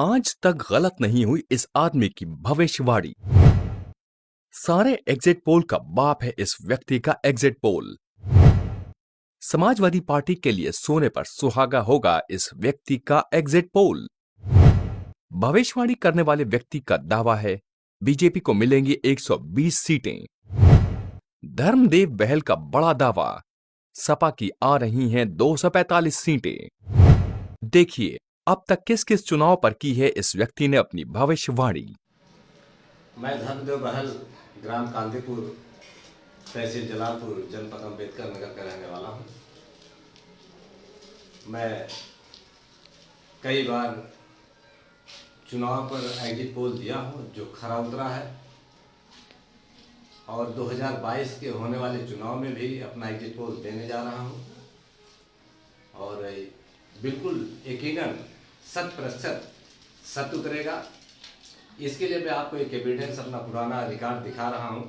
आज तक गलत नहीं हुई इस आदमी की भविष्यवाणी। सारे एग्जिट पोल का बाप है इस व्यक्ति का एग्जिट पोल। समाजवादी पार्टी के लिए सोने पर सुहागा होगा इस व्यक्ति का एग्जिट पोल। भविष्यवाणी करने वाले व्यक्ति का दावा है बीजेपी को मिलेंगी 120 सीटें। धर्मदेव बहल का बड़ा दावा, सपा की आ रही हैं 245 सीटें। देखिए अब तक किस किस चुनाव पर की है इस व्यक्ति ने अपनी भविष्यवाणी। मैं धर्मदेव बहल, ग्राम कांदीपुर, तहसील जलालपुर, जनपद अम्बेडकर नगर का रहने वाला हूँ। मैं कई बार चुनाव पर एग्जिट पोल दिया हूँ जो खरा उतरा है, और 2022 के होने वाले चुनाव में भी अपना एग्जिट पोल देने जा रहा हूँ, और बिल्कुल यकीनन 100% सत्य उतरेगा। इसके लिए मैं आपको एक एविडेंस, अपना पुराना रिकॉर्ड दिखा रहा हूँ।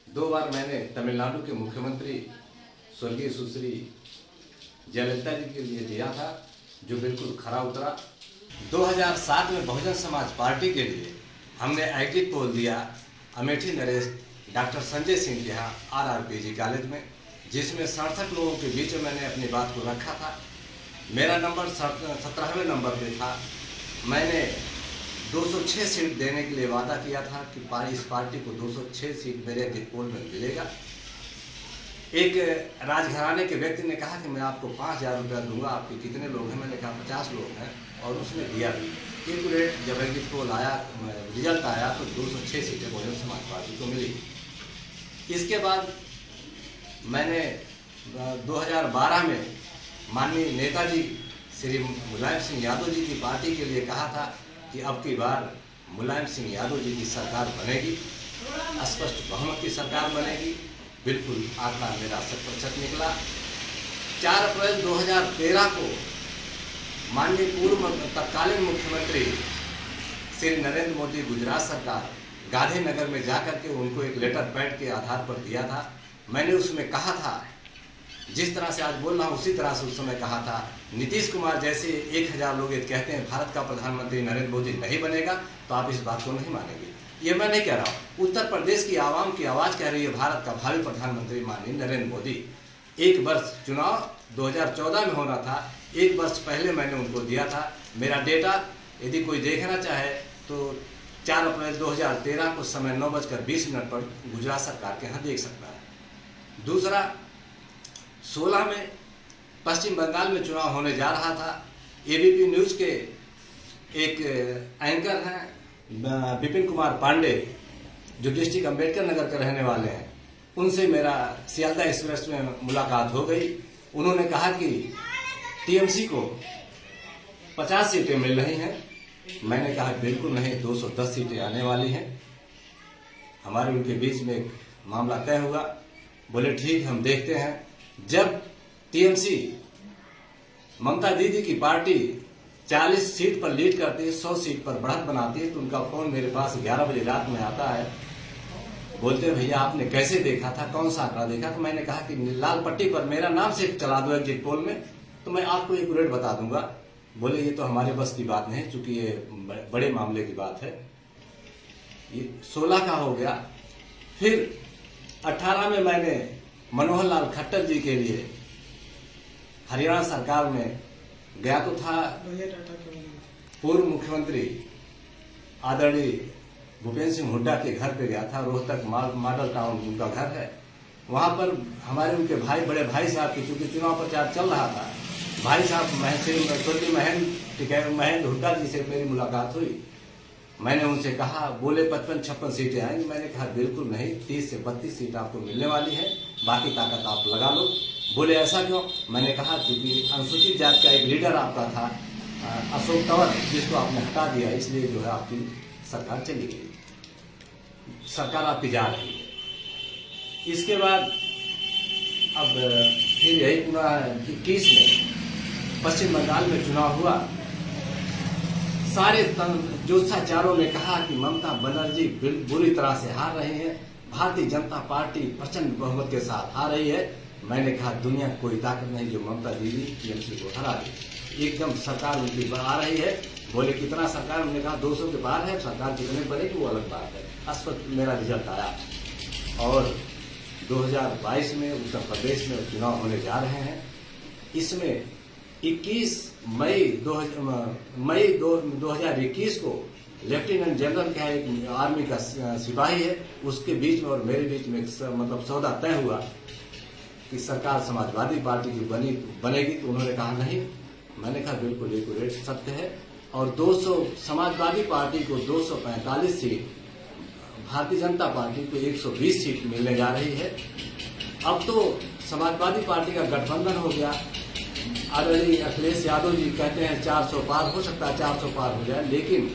2 बार मैंने तमिलनाडु के मुख्यमंत्री स्वर्गीय सुश्री जयललिता जी के लिए दिया था जो बिल्कुल खरा उतरा। 2007 में बहुजन समाज पार्टी के लिए हमने एग्जिट पोल दिया अमेठी नरेश डॉक्टर संजय सिंह के यहाँ RRPG कॉलेज में, जिसमें 67 लोगों के बीच में मैंने अपनी बात को रखा था। मेरा नंबर 17वें नंबर पे था। मैंने 206 सीट देने के लिए वादा किया था कि इस पार्टी को 206 सीट मेरे एग्जिट पोल में मिलेगा। एक राजघराने के व्यक्ति ने कहा कि मैं आपको 5,000 रुपया दूंगा, आपके कितने लोग हैं? मैंने कहा 50 लोग हैं, और उसने दिया भी। एक जब एग्जिट पोल आया, रिजल्ट आया, तो 206 सीटें बहुजन समाज पार्टी को मिली। इसके बाद मैंने 2012 में माननीय नेताजी श्री मुलायम सिंह यादव जी की पार्टी के लिए कहा था कि अब की बार मुलायम सिंह यादव जी की सरकार बनेगी, स्पष्ट बहुमत की सरकार बनेगी। बिल्कुल आंकड़ा मेरा 100% निकला। 4 अप्रैल 2013 को माननीय पूर्व तत्कालीन मुख्यमंत्री श्री नरेंद्र मोदी गुजरात सरकार गांधीनगर में जाकर के उनको एक लेटर पैड के आधार पर दिया था। मैंने उसमें कहा था, जिस तरह से आज बोल रहा हूँ उसी तरह से उस समय कहा था, नीतीश कुमार जैसे 1000 लोग कहते हैं भारत का प्रधानमंत्री नरेंद्र मोदी नहीं बनेगा, तो आप इस बात को नहीं मानेंगे। ये मैं नहीं कह रहा हूँ, उत्तर प्रदेश की आवाम की आवाज़ कह रही है भारत का भावी प्रधानमंत्री माननीय नरेंद्र मोदी। 1 वर्ष चुनाव 2014 में होना था, 1 वर्ष पहले मैंने उनको दिया था। मेरा डेटा यदि कोई देखना चाहे तो 4 अप्रैल 2013 को समय 9:20 पर गुजरात सरकार के यहाँ देख सकता है। दूसरा, 16 में पश्चिम बंगाल में चुनाव होने जा रहा था। ABP न्यूज़ के एक एंकर हैं विपिन कुमार पांडे, जो डिस्ट्रिक्ट अम्बेडकर नगर के रहने वाले हैं, उनसे मेरा सियालदा एक्सप्रेस में मुलाकात हो गई। उन्होंने कहा कि TMC को 50 सीटें मिल रही हैं। मैंने कहा बिल्कुल नहीं, 210 सीटें आने वाली हैं। हमारे उनके बीच में एक मामला तय हुआ। बोले ठीक, हम देखते हैं। जब TMC ममता दीदी की पार्टी 40 सीट पर लीड करती है, 100 सीट पर बढ़त बनाती है, तो उनका फोन मेरे पास 11 बजे रात में आता है। बोलते हैं भैया आपने कैसे देखा था, कौन सा आंकड़ा देखा? तो मैंने कहा कि लाल पट्टी पर मेरा नाम से चला दो एग्जिट पोल में, तो मैं आपको एक रेट बता दूंगा। बोले ये तो हमारे बस की बात नहीं, चूंकि ये बड़े मामले की बात है। ये 16 का हो गया। फिर 18 में मैंने मनोहर लाल खट्टर जी के लिए हरियाणा सरकार में गया, तो था पूर्व मुख्यमंत्री आदरणीय भूपेंद्र सिंह हुड्डा के घर पे गया था। रोहतक मॉडल टाउन उनका घर है। वहां पर हमारे उनके भाई, बड़े भाई साहब की, चूंकि चुनाव प्रचार चल रहा था, भाई साहब स्वर्गीय महेंद्र हुड्डा जी से मेरी मुलाकात हुई। मैंने उनसे कहा, बोले 55-56 सीटें आएंगी। मैंने कहा बिल्कुल नहीं, 30 से 32 सीट आपको मिलने वाली है, बाकी ताकत आप लगा लो। बोले ऐसा क्यों? मैंने कहा क्योंकि अनुसूचित जाति का एक लीडर आपका था अशोक तंवर, जिसको आपने हटा दिया, इसलिए जो है आपकी सरकार चली गई, सरकार आपकी जा रही है। इसके बाद अब फिर यही पूरा 21 में पश्चिम बंगाल में चुनाव हुआ। सारे जोशाचारों ने कहा कि ममता बनर्जी बुरी तरह से हार रही है, भारतीय जनता पार्टी प्रचंड बहुमत के साथ हार रही है। मैंने कहा दुनिया कोई ताकत नहीं जो ममता दीदी TMC को हरा दे। एकदम सरकार उनकी आ रही है। बोले कितना सरकार, हमने कहा 200 के पार है, सरकार कितने बनेगी वो अलग बात है। स्पष्ट मेरा रिजल्ट आया और 2022 में उत्तर प्रदेश में चुनाव होने जा रहे हैं। इसमें 21 मई 2021 को लेफ्टिनेंट जनरल का एक आर्मी का सिपाही है, उसके बीच में और मेरे बीच में मतलब सौदा तय हुआ कि सरकार समाजवादी पार्टी की बनेगी। तो उन्होंने कहा नहीं, मैंने कहा बिल्कुल एक्यूरेट सत्य है। और 200 समाजवादी पार्टी को 245 सीट, भारतीय जनता पार्टी को 120 सीट मिलने जा रही है। अब तो समाजवादी पार्टी का गठबंधन हो गया। आदरणीय अखिलेश यादव जी कहते हैं 400 पार हो सकता है, 400 पार हो जाए, लेकिन